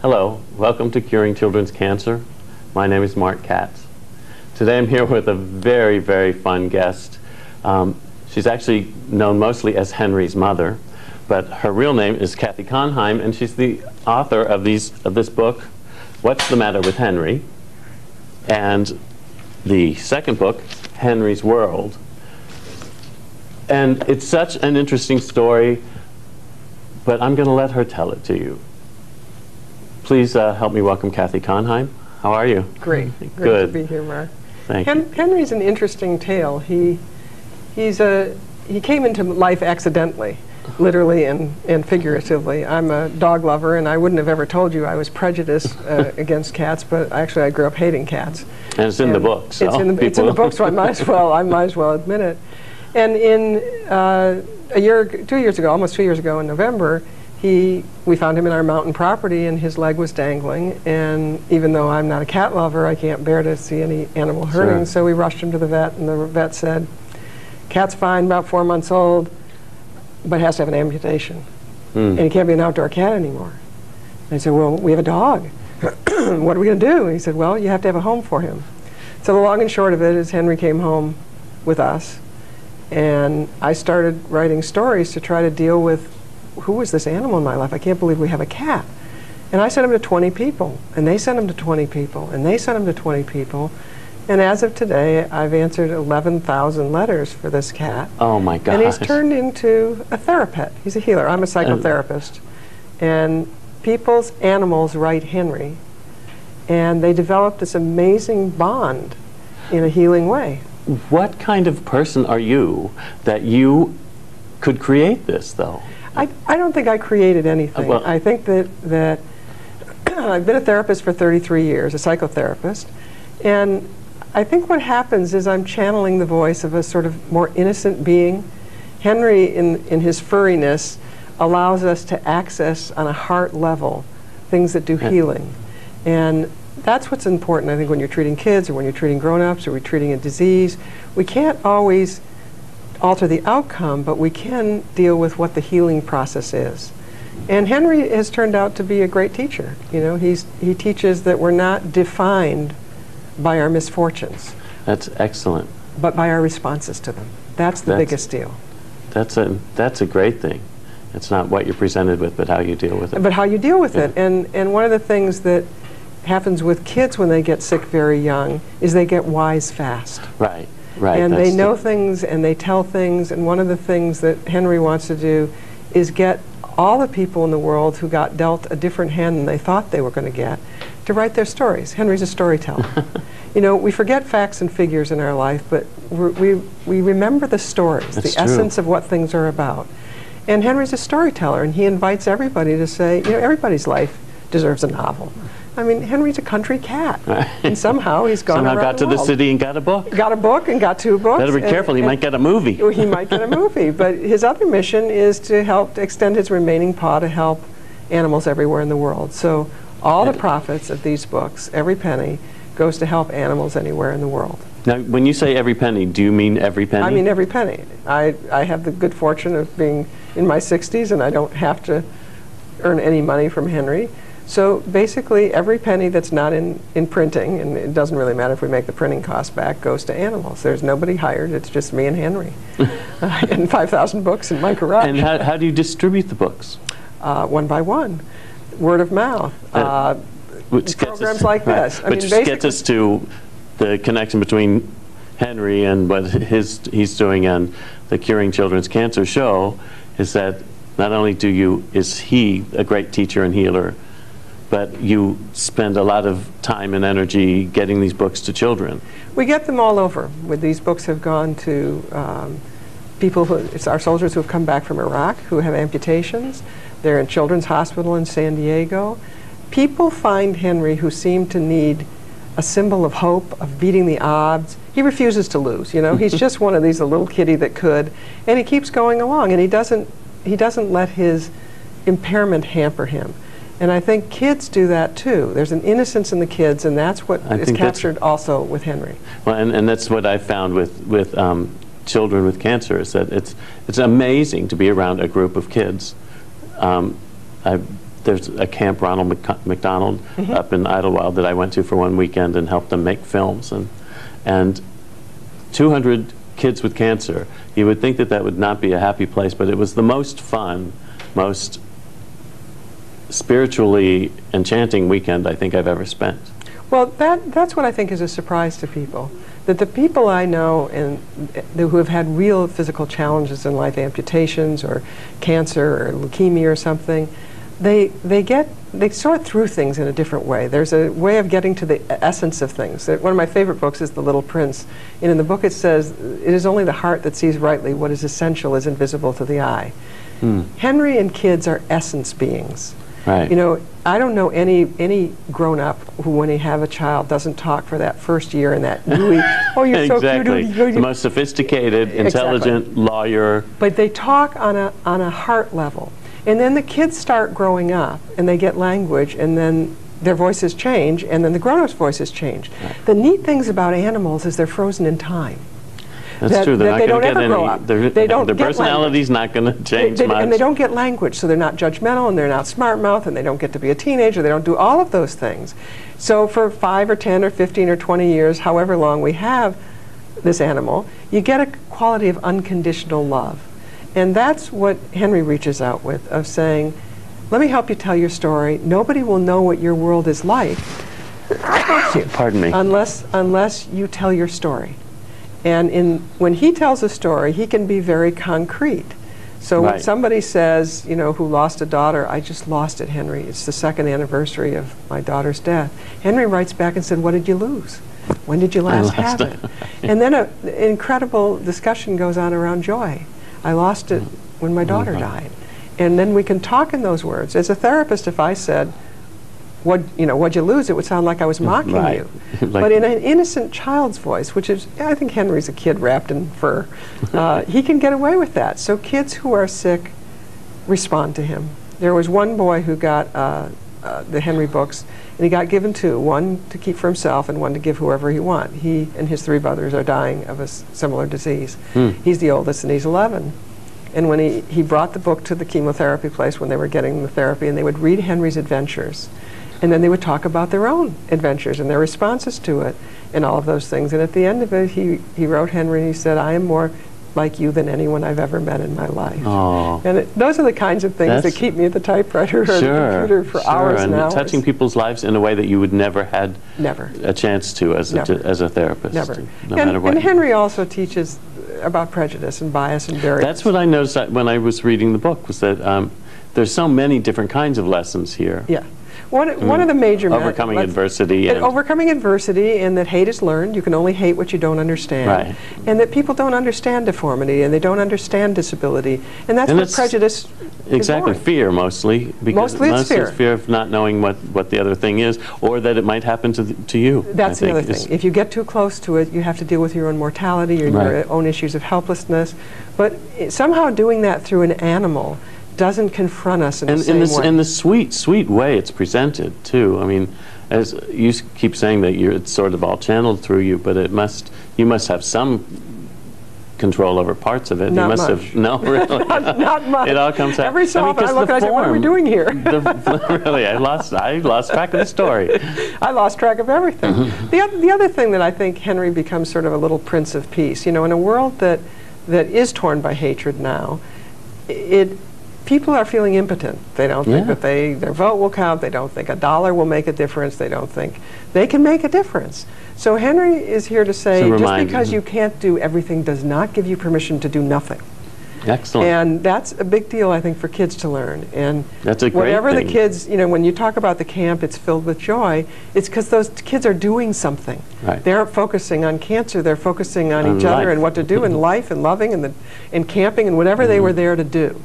Hello, welcome to Curing Children's Cancer. My name is Mark Katz. Today I'm here with a very, very fun guest. She's actually known mostly as Henry's mother, but her real name is Kathy Conheim, and she's the author of this book, What's the Matter with Henry? And the second book, Henry's World. And it's such an interesting story, but I'm going to let her tell it to you. Please help me welcome Kathy Conheim. How are you? Great. Good. Great to be here, Mark. Thank you. Henry's an interesting tale. He came into life accidentally, literally and figuratively. I'm a dog lover, and I wouldn't have ever told you I was prejudiced against cats, but actually I grew up hating cats. And it's in the book, so it's in the book, so I might as well admit it. And in 2 years ago, almost 2 years ago in November, we found him in our mountain property, and his leg was dangling. And even though I'm not a cat lover, I can't bear to see any animal hurting. Sure. So we rushed him to the vet, and the vet said, "Cat's fine, about 4 months old, but has to have an amputation, and he can't be an outdoor cat anymore." And I said, "Well, we have a dog. What are we going to do?" And he said, "Well, you have to have a home for him." So the long and short of it is Henry came home with us, and I started writing stories to try to deal with, who was this animal in my life? I can't believe we have a cat. And I sent him to 20 people, and they sent him to 20 people, and they sent him to 20 people. And as of today, I've answered 11,000 letters for this cat. Oh my gosh. And he's turned into a therapist. He's a healer. I'm a psychotherapist. And people's animals write Henry, and they develop this amazing bond in a healing way. What kind of person are you that you could create this, though? I don't think I created anything. Well, I think that I've been a therapist for 33 years, a psychotherapist, and I think what happens is I'm channeling the voice of a sort of more innocent being. Henry, in his furriness, allows us to access on a heart level things that do healing. And that's what's important, I think, when you're treating kids or when you're treating grown-ups or we're treating a disease. We can't always alter the outcome, but we can deal with what the healing process is. And Henry has turned out to be a great teacher. You know, he teaches that we're not defined by our misfortunes. That's excellent. But by our responses to them. That's the biggest deal. That's a great thing. It's not what you're presented with, but how you deal with it. But how you deal with it. And one of the things that happens with kids when they get sick very young is they get wise fast. Right. Right, and they know things and they tell things, and one of the things that Henry wants to do is get all the people in the world who got dealt a different hand than they thought they were going to get to write their stories. Henry's a storyteller. You know, we forget facts and figures in our life, but we remember the stories, the essence of what things are about. And Henry's a storyteller, and he invites everybody to say, you know, everybody's life deserves a novel. I mean, Henry's a country cat, and somehow he's gone around got to the city and got a book. Got a book and got 2 books. Better be careful, he might get a movie. He might get a movie, but his other mission is to help to extend his remaining paw to help animals everywhere in the world. So all the profits of these books, every penny, goes to help animals anywhere in the world. Now, when you say every penny, do you mean every penny? I mean every penny. I have the good fortune of being in my 60s, and I don't have to earn any money from Henry. So basically, every penny that's not in printing, and it doesn't really matter if we make the printing cost back, goes to animals. There's nobody hired. It's just me and Henry and 5,000 books in my garage. And how do you distribute the books? One by one. Word of mouth. Programs like this. Which gets us to the connection between Henry and what he's doing on the Curing Children's Cancer show, is that not only is he a great teacher and healer, but you spend a lot of time and energy getting these books to children. We get them all over. These books have gone to people it's our soldiers who have come back from Iraq who have amputations. They're in Children's Hospital in San Diego. People find Henry who seem to need a symbol of hope, of beating the odds. He refuses to lose, you know. He's just one of these, a little kitty that could, and he keeps going along, and he doesn't let his impairment hamper him. And I think kids do that too. There's an innocence in the kids, and that's what is captured also with Henry. Well, and that's what I found with children with cancer, is that it's amazing to be around a group of kids. There's a Camp Ronald McDonald up in Idlewild that I went to for one weekend and helped them make films, and 200 kids with cancer. You would think that that would not be a happy place, but it was the most fun, most spiritually enchanting weekend I think I've ever spent. Well, that's what I think is a surprise to people. That the people I know who have had real physical challenges in life, amputations or cancer or leukemia or something, they sort through things in a different way. There's a way of getting to the essence of things. One of my favorite books is The Little Prince, and in the book it says, "It is only the heart that sees rightly. What is essential is invisible to the eye." Henry and kids are essence beings. Right. You know, I don't know any grown-up who, when they have a child, doesn't talk for that first year in that gooey, oh, you're so exactly. cute. The most sophisticated, intelligent lawyer. But they talk on a heart level. And then the kids start growing up, and they get language, and then their voices change, and then the grown-ups' voices change. Right. The neat things about animals is they're frozen in time. That's true. They're not going to get grow up. Their personality's not going to change much. And they don't get language, so they're not judgmental, and they're not smart-mouth, and they don't get to be a teenager. They don't do all of those things. So for 5 or 10 or 15 or 20 years, however long we have this animal, you get a quality of unconditional love. And that's what Henry reaches out with, of saying, let me help you tell your story. Nobody will know what your world is like Pardon me. unless you tell your story. And when he tells a story, he can be very concrete. So when somebody says, you know, who lost a daughter, I just lost it, Henry. It's the 2nd anniversary of my daughter's death. Henry writes back and said, what did you lose? When did you last have it? And then an incredible discussion goes on around joy. I lost it when my daughter died. And then we can talk in those words. As a therapist, if I said, what'd you lose? It would sound like I was mocking you. But in an innocent child's voice, which is, I think Henry's a kid wrapped in fur, he can get away with that. So kids who are sick respond to him. There was one boy who got the Henry books, and he got given 2, one to keep for himself and one to give whoever he want. He and his 3 brothers are dying of a similar disease. He's the oldest, and he's 11. And when he brought the book to the chemotherapy place when they were getting the therapy, and they would read Henry's adventures. And then they would talk about their own adventures and their responses to it and all of those things. And at the end of it, he wrote Henry, and he said, I am more like you than anyone I've ever met in my life. Oh. And those are the kinds of things that keep me at the typewriter or the computer for hours and hours. Touching people's lives in a way that you would never had a chance to as a therapist. Never. No matter what. And Henry also teaches about prejudice and bias and variance. That's what I noticed when I was reading the book, was that there's so many different kinds of lessons here. Yeah. One of the major overcoming adversity, overcoming adversity, and that hate is learned. You can only hate what you don't understand, and that people don't understand deformity and they don't understand disability, and that's what prejudice. Exactly, fear mostly, because mostly it's fear of not knowing what the other thing is, or that it might happen to you. That's the other thing. If you get too close to it, you have to deal with your own mortality or your own issues of helplessness. But somehow doing that through an animal doesn't confront us in the same way. In the sweet way it's presented too. I mean, as you keep saying that it's sort of all channeled through you, but you must have some control over parts of it. Not you must much. have not much. It all comes out. Every so often I look and I say, what are we doing here? Really, I lost track of the story. I lost track of everything. The other thing that I think Henry becomes sort of a little Prince of Peace. You know, in a world that is torn by hatred now, people are feeling impotent. They don't think that their vote will count. They don't think $1 will make a difference. They don't think they can make a difference. So Henry is here to say, just because you can't do everything does not give you permission to do nothing. Excellent. And that's a big deal, I think, for kids to learn. And that's a great whatever thing. The kids, you know, when you talk about the camp, it's filled with joy, it's because those kids are doing something. They aren't focusing on cancer. They're focusing on each other and what to do in life and loving and camping and whatever they were there to do.